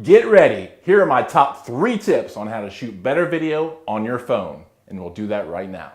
Get ready. Here are my top 3 tips on how to shoot better video on your phone. And we'll do that right now.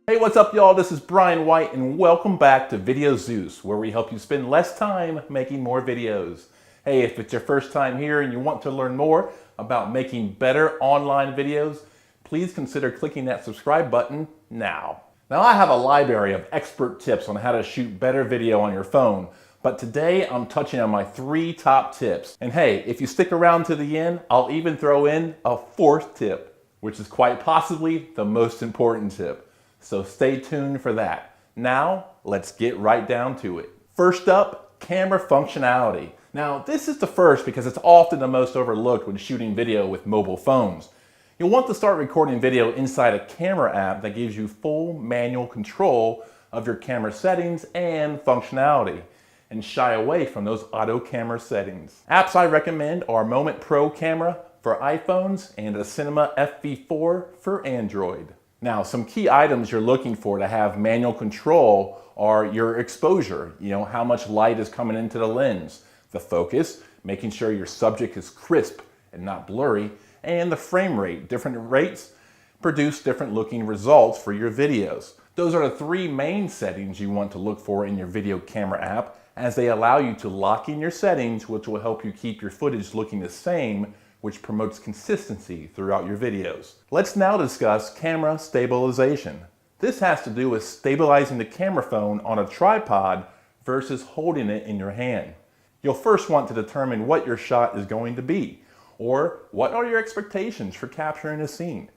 Hey, what's up y'all? This is Brian White and welcome back to Video Zeus, where we help you spend less time making more videos. Hey, if it's your first time here and you want to learn more about making better online videos, please consider clicking that subscribe button now. Now I have a library of expert tips on how to shoot better video on your phone, but today I'm touching on my 3 top tips. And hey, if you stick around to the end, I'll even throw in a 4th tip, which is quite possibly the most important tip. So stay tuned for that. Now, let's get right down to it. First up, camera functionality. Now, this is the first because it's often the most overlooked when shooting video with mobile phones. You'll want to start recording video inside a camera app that gives you full manual control of your camera settings and functionality, and shy away from those auto camera settings. Apps I recommend are Moment Pro Camera for iPhones and the Cinema FV4 for Android. Now, some key items you're looking for to have manual control are your exposure, how much light is coming into the lens, the focus, making sure your subject is crisp and not blurry, and the frame rate. Different rates produce different looking results for your videos. Those are the 3 main settings you want to look for in your video camera app, as they allow you to lock in your settings, which will help you keep your footage looking the same, which promotes consistency throughout your videos. Let's now discuss camera stabilization. This has to do with stabilizing the camera phone on a tripod versus holding it in your hand. You'll first want to determine what your shot is going to be, or what are your expectations for capturing a scene.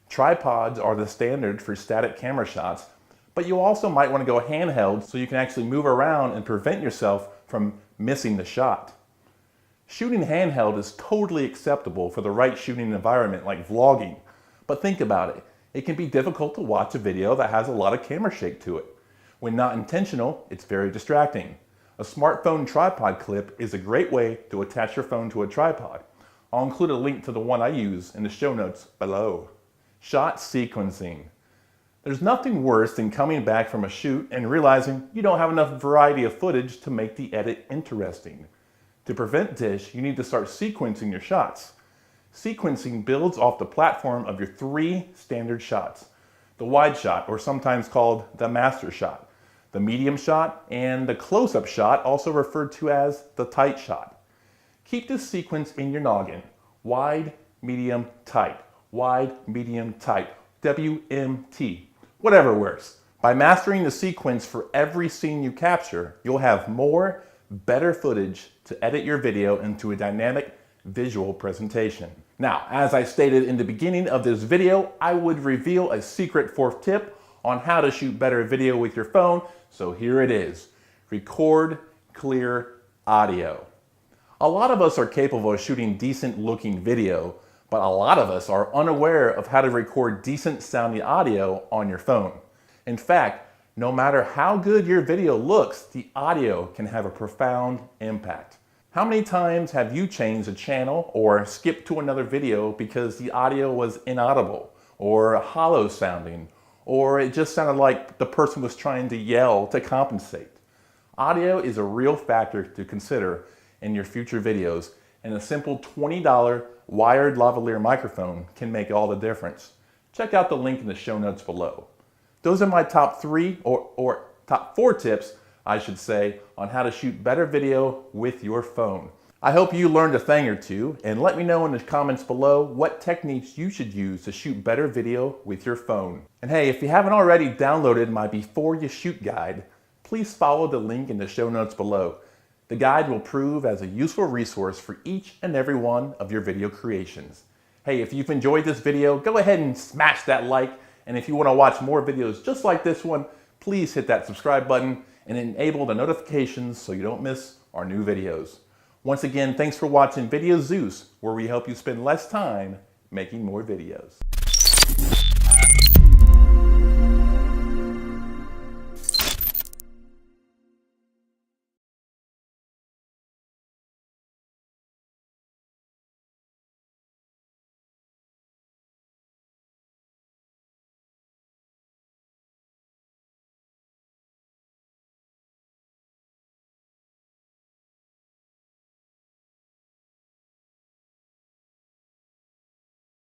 Tripods are the standard for static camera shots, but you also might want to go handheld so you can actually move around and prevent yourself from missing the shot. Shooting handheld is totally acceptable for the right shooting environment like vlogging, but think about it. It can be difficult to watch a video that has a lot of camera shake to it. When not intentional, it's very distracting. A smartphone tripod clip is a great way to attach your phone to a tripod. I'll include a link to the one I use in the show notes below. Shot sequencing. There's nothing worse than coming back from a shoot and realizing you don't have enough variety of footage to make the edit interesting. To prevent this, you need to start sequencing your shots. Sequencing builds off the platform of your 3 standard shots. The wide shot, or sometimes called the master shot, the medium shot, and the close-up shot, also referred to as the tight shot. Keep this sequence in your noggin. Wide, medium, tight. Wide, medium, tight. WMT. Whatever works. By mastering the sequence for every scene you capture, you'll have more, better footage to edit your video into a dynamic visual presentation. Now, as I stated in the beginning of this video, I would reveal a secret 4th tip on how to shoot better video with your phone, so here it is. Record clear audio. A lot of us are capable of shooting decent looking video, but a lot of us are unaware of how to record decent sounding audio on your phone. In fact, no matter how good your video looks, the audio can have a profound impact. How many times have you changed a channel or skipped to another video because the audio was inaudible or hollow sounding, or it just sounded like the person was trying to yell to compensate? Audio is a real factor to consider in your future videos, and a simple $20 wired lavalier microphone can make all the difference. Check out the link in the show notes below. Those are my top 3 or top 4 tips, I should say, on how to shoot better video with your phone. I hope you learned a thing or two, and let me know in the comments below what techniques you should use to shoot better video with your phone. And hey, if you haven't already downloaded my Before You Shoot guide, please follow the link in the show notes below. The guide will prove as a useful resource for each and every one of your video creations. Hey, if you've enjoyed this video, go ahead and smash that like, and if you want to watch more videos just like this one, please hit that subscribe button and enable the notifications so you don't miss our new videos. Once again, thanks for watching Video Zeus, where we help you spend less time making more videos.